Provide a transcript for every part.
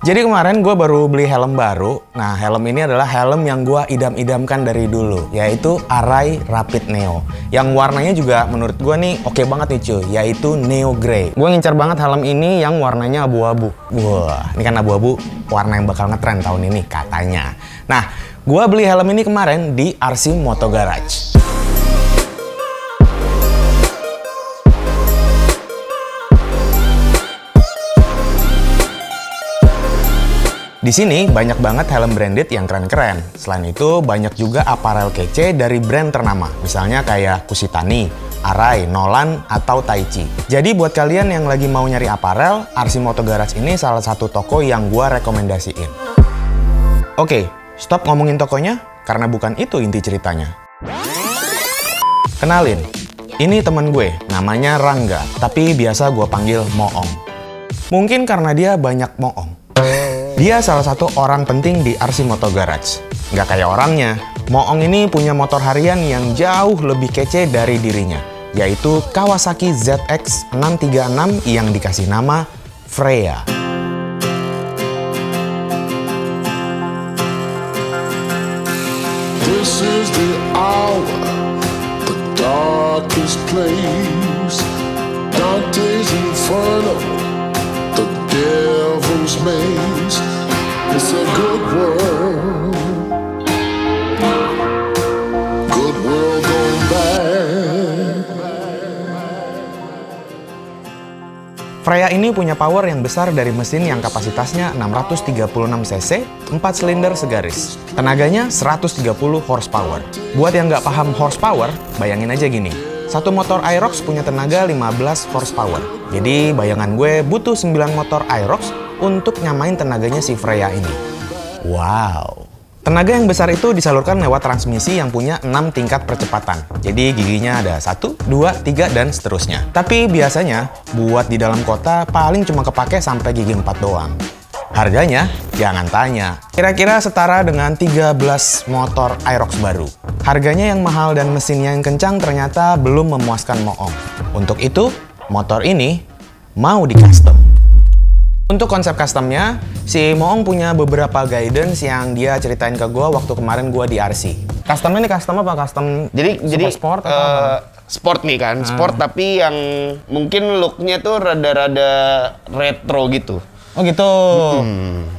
Jadi kemarin gue baru beli helm baru. Nah, helm ini adalah helm yang gue idam-idamkan dari dulu, yaitu Arai Rapid Neo. Yang warnanya juga menurut gue nih oke banget nih cuy, yaitu Neo Grey. Gue ngincar banget helm ini yang warnanya abu-abu. Wah, ini kan abu-abu warna yang bakal ngetren tahun ini katanya. Nah, gue beli helm ini kemarin di RC Moto Garage. Di sini banyak banget helm branded yang keren-keren. Selain itu banyak juga aparel kece dari brand ternama. Misalnya kayak Kusitani, Arai, Nolan, atau Taichi. Jadi buat kalian yang lagi mau nyari aparel, RC Moto Garage ini salah satu toko yang gua rekomendasiin. Oke, stop ngomongin tokonya karena bukan itu inti ceritanya. Kenalin, ini teman gue, namanya Rangga, tapi biasa gua panggil Moong. Mungkin karena dia banyak moong. Dia salah satu orang penting di RC Moto Garage. Nggak kayak orangnya, Moong ini punya motor harian yang jauh lebih kece dari dirinya, yaitu Kawasaki ZX636 yang dikasih nama Freya. This is the hour, the darkest place, Dante's Inferno, the devil's maze. It's a good world going bad. Freya ini punya power yang besar dari mesin yang kapasitasnya 636 cc, 4 silinder segaris. Tenaganya 130 horsepower. Buat yang nggak paham horsepower, bayangin aja gini. Satu motor Aerox punya tenaga 15 horsepower. Jadi bayangan gue butuh 9 motor Aerox untuk nyamain tenaganya si Freya ini. Wow. Tenaga yang besar itu disalurkan lewat transmisi yang punya 6 tingkat percepatan. Jadi giginya ada 1, 2, 3, dan seterusnya. Tapi biasanya buat di dalam kota paling cuma kepake sampai gigi 4 doang. Harganya? Jangan tanya. Kira-kira setara dengan 13 motor Aerox baru. Harganya yang mahal dan mesinnya yang kencang ternyata belum memuaskan Moong. Untuk itu, motor ini mau di-custom. Untuk konsep customnya, si Moong punya beberapa guidance yang dia ceritain ke gue waktu kemarin gue di RC. Customnya ini custom apa? Custom Jadi sport atau apa? Sport nih kan, sport tapi yang mungkin looknya tuh rada-rada retro gitu. Oh gitu.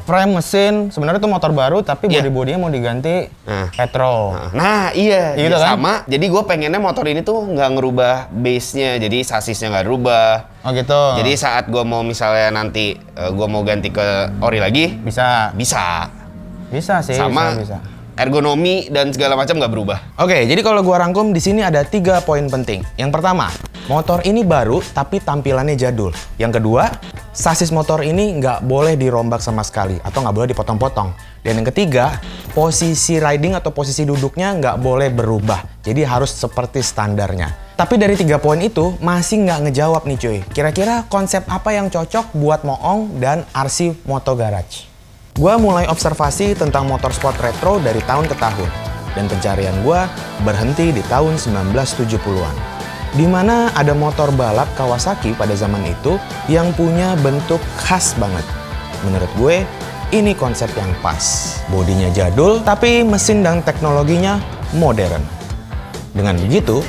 Frame, mesin, sebenarnya itu motor baru tapi body-bodinya mau diganti retro. Nah iya, gitu kan? sama. Jadi gue pengennya motor ini tuh nggak ngerubah base-nya, jadi sasisnya nggak rubah. Oh gitu. Jadi saat gue mau misalnya nanti gue mau ganti ke ori lagi, bisa sih. Sama bisa. Ergonomi dan segala macam nggak berubah. Oke, jadi kalau gua rangkum di sini ada 3 poin penting. Yang pertama, motor ini baru tapi tampilannya jadul. Yang kedua, sasis motor ini nggak boleh dirombak sama sekali atau nggak boleh dipotong-potong. Dan yang ketiga, posisi riding atau posisi duduknya nggak boleh berubah. Jadi harus seperti standarnya. Tapi dari 3 poin itu masih nggak ngejawab nih cuy. Kira-kira konsep apa yang cocok buat Moong dan RC Moto Garage? Gua mulai observasi tentang motorsport retro dari tahun ke tahun. Dan pencarian gua berhenti di tahun 1970-an. Di mana ada motor balap Kawasaki pada zaman itu yang punya bentuk khas banget. Menurut gue, ini konsep yang pas. Bodinya jadul, tapi mesin dan teknologinya modern. Dengan begitu,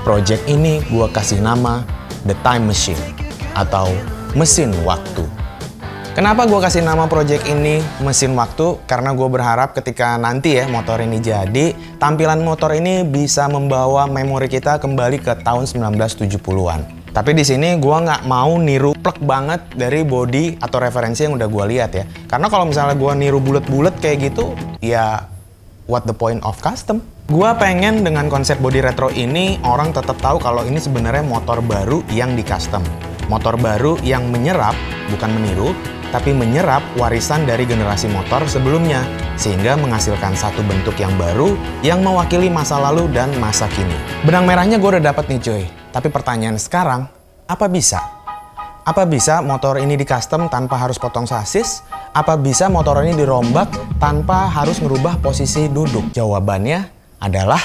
project ini gue kasih nama The Time Machine atau mesin waktu. Kenapa gue kasih nama project ini mesin waktu? Karena gue berharap ketika nanti ya motor ini jadi, tampilan motor ini bisa membawa memori kita kembali ke tahun 1970-an. Tapi di sini gue nggak mau niru plek banget dari body atau referensi yang udah gue lihat ya. Karena kalau misalnya gue niru bulet-bulet kayak gitu, ya what the point of custom? Gue pengen dengan konsep body retro ini orang tetap tahu kalau ini sebenarnya motor baru yang di custom. Motor baru yang menyerap, bukan meniru, tapi menyerap warisan dari generasi motor sebelumnya, sehingga menghasilkan satu bentuk yang baru yang mewakili masa lalu dan masa kini. Benang merahnya gue udah dapet nih cuy, tapi pertanyaan sekarang, apa bisa? Apa bisa motor ini di custom tanpa harus potong sasis? Apa bisa motor ini dirombak tanpa harus ngerubah posisi duduk? Jawabannya adalah,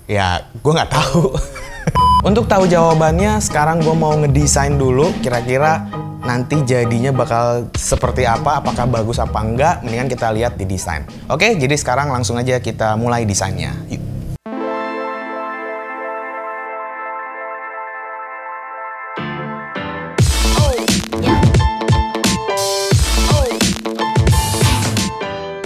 ya gue nggak tahu. Untuk tahu jawabannya, sekarang gue mau ngedesain dulu kira-kira nanti jadinya bakal seperti apa, apakah bagus apa enggak, mendingan kita lihat di desain. Oke, jadi sekarang langsung aja kita mulai desainnya. Yuk.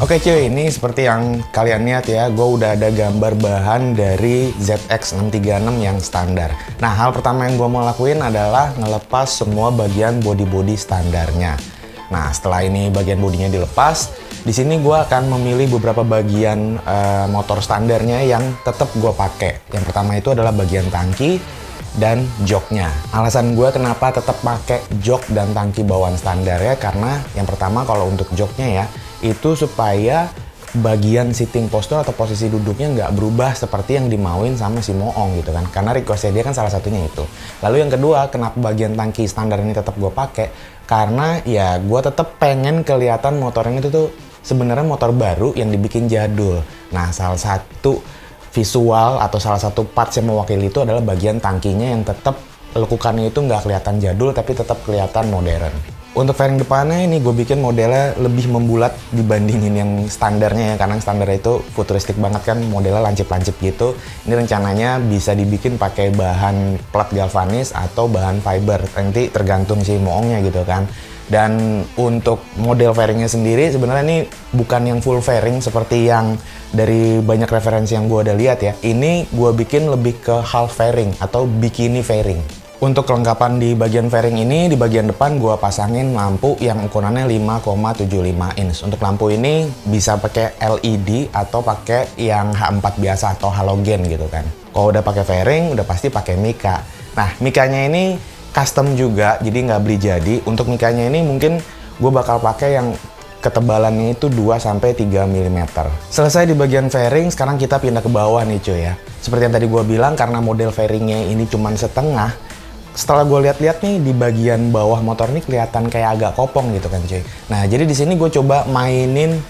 Oke cuy, ini seperti yang kalian lihat ya, gue udah ada gambar bahan dari ZX636 yang standar. Nah, hal pertama yang gue mau lakuin adalah ngelepas semua bagian body-body standarnya. Nah, setelah ini bagian bodinya dilepas, di sini gue akan memilih beberapa bagian motor standarnya yang tetap gue pakai. Yang pertama itu adalah bagian tangki dan joknya. Alasan gue kenapa tetap pakai jok dan tangki bawaan standar ya, karena yang pertama kalau untuk joknya ya, itu supaya bagian sitting posture atau posisi duduknya nggak berubah seperti yang dimauin sama si Moong gitu kan, karena requestnya dia kan salah satunya itu. Lalu yang kedua, kenapa bagian tangki standar ini tetap gue pakai, karena ya gue tetap pengen kelihatan motornya itu tuh sebenarnya motor baru yang dibikin jadul. Nah, salah satu visual atau salah satu parts yang mewakili itu adalah bagian tangkinya yang tetap lekukannya itu nggak kelihatan jadul tapi tetap kelihatan modern. Untuk fairing depannya ini gue bikin modelnya lebih membulat dibandingin yang standarnya ya, karena standarnya itu futuristik banget kan, modelnya lancip-lancip gitu. Ini rencananya bisa dibikin pakai bahan plat galvanis atau bahan fiber, nanti tergantung si Moongnya gitu kan. Dan untuk model fairingnya sendiri sebenarnya ini bukan yang full fairing seperti yang dari banyak referensi yang gue udah lihat ya. Ini gue bikin lebih ke half fairing atau bikini fairing. Untuk kelengkapan di bagian fairing ini, di bagian depan gue pasangin lampu yang ukurannya 5,75 inch. Untuk lampu ini bisa pakai LED atau pakai yang H4 biasa atau halogen gitu kan. Kalau udah pakai fairing, udah pasti pakai mika. Nah, mikanya ini custom juga, jadi nggak beli jadi. Untuk mikanya ini mungkin gue bakal pakai yang ketebalannya itu 2-3 mm. Selesai di bagian fairing, sekarang kita pindah ke bawah nih cuy ya. Seperti yang tadi gue bilang, karena model fairingnya ini cuma setengah, setelah gue lihat-lihat nih di bagian bawah motor ini kelihatan kayak agak kopong gitu kan cuy. Nah, jadi di sini gue coba mainin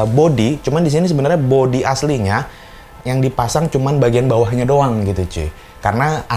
body, cuman di sini sebenarnya body aslinya yang dipasang cuman bagian bawahnya doang gitu cuy. Karena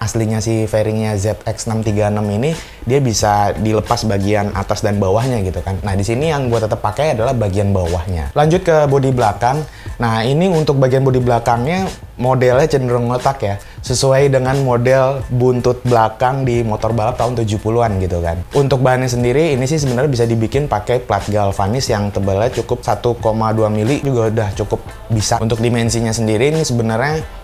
aslinya si fairingnya ZX636 ini dia bisa dilepas bagian atas dan bawahnya gitu kan. Nah, di sini yang gue tetap pakai adalah bagian bawahnya. Lanjut ke bodi belakang. Nah, ini untuk bagian bodi belakangnya modelnya cenderung ngotak ya, sesuai dengan model buntut belakang di motor balap tahun 70-an gitu kan. Untuk bahannya sendiri ini sih sebenarnya bisa dibikin pakai plat galvanis yang tebalnya cukup 1,2 mili juga udah cukup bisa. Untuk dimensinya sendiri ini sebenarnya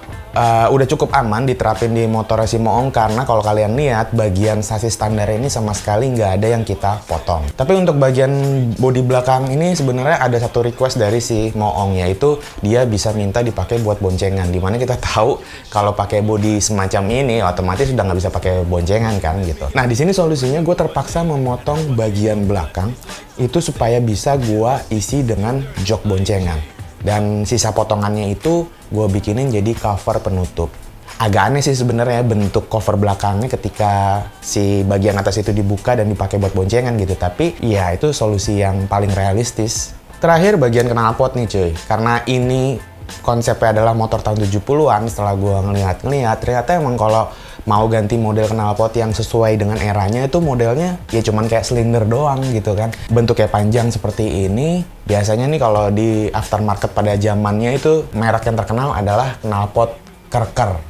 udah cukup aman diterapin di motor si Moong, karena kalau kalian lihat bagian sasis standar ini sama sekali nggak ada yang kita potong. Tapi untuk bagian bodi belakang ini sebenarnya ada satu request dari si Moong, yaitu dia bisa minta dipakai buat boncengan. Dimana kita tahu kalau pakai bodi semacam ini otomatis udah nggak bisa pakai boncengan kan gitu. Nah, di sini solusinya gue terpaksa memotong bagian belakang itu supaya bisa gue isi dengan jok boncengan. Dan sisa potongannya itu gue bikinin jadi cover penutup. Agak aneh sih sebenarnya bentuk cover belakangnya ketika si bagian atas itu dibuka dan dipakai buat boncengan gitu. Tapi ya itu solusi yang paling realistis. Terakhir bagian knalpot nih cuy. Karena ini konsepnya adalah motor tahun 70-an, setelah gue ngeliat-ngeliat ternyata emang kalau mau ganti model knalpot yang sesuai dengan eranya itu modelnya ya cuman kayak silinder doang gitu kan. Bentuknya panjang seperti ini. Biasanya nih kalau di aftermarket pada zamannya itu merek yang terkenal adalah knalpot Kerker.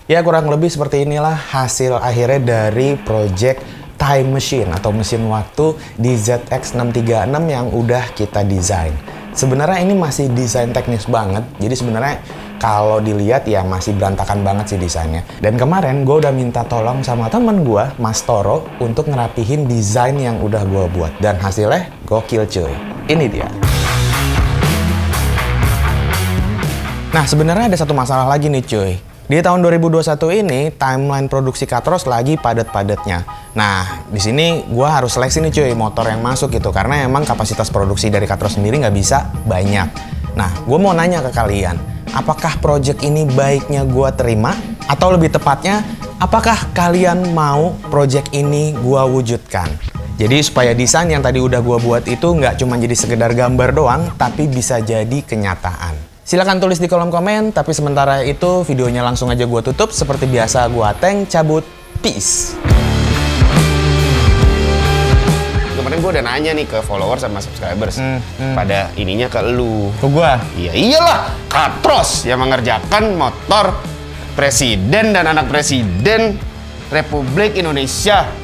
Ya kurang lebih seperti inilah hasil akhirnya dari project time machine atau mesin waktu di ZX636 yang udah kita desain. Sebenarnya ini masih desain teknis banget, jadi sebenarnya kalau dilihat ya masih berantakan banget sih desainnya. Dan kemarin gue udah minta tolong sama temen gue, Mas Toro, untuk ngerapihin desain yang udah gue buat. Dan hasilnya gokil cuy. Ini dia. Nah, sebenarnya ada satu masalah lagi nih cuy. Di tahun 2021 ini, timeline produksi Katros lagi padat-padatnya. Nah, di sini gue harus seleksi nih cuy motor yang masuk gitu, karena emang kapasitas produksi dari Katros sendiri nggak bisa banyak. Nah, gue mau nanya ke kalian, apakah project ini baiknya gue terima? Atau lebih tepatnya, apakah kalian mau project ini gue wujudkan? Jadi supaya desain yang tadi udah gue buat itu nggak cuma jadi sekedar gambar doang, tapi bisa jadi kenyataan. Silahkan tulis di kolom komen, tapi sementara itu videonya langsung aja gue tutup. Seperti biasa gue Ateng cabut, peace! gue udah nanya nih ke followers sama subscribers. Pada ininya ke lu. Ke gua. Iya iyalah, Katros yang mengerjakan motor presiden dan anak presiden Republik Indonesia.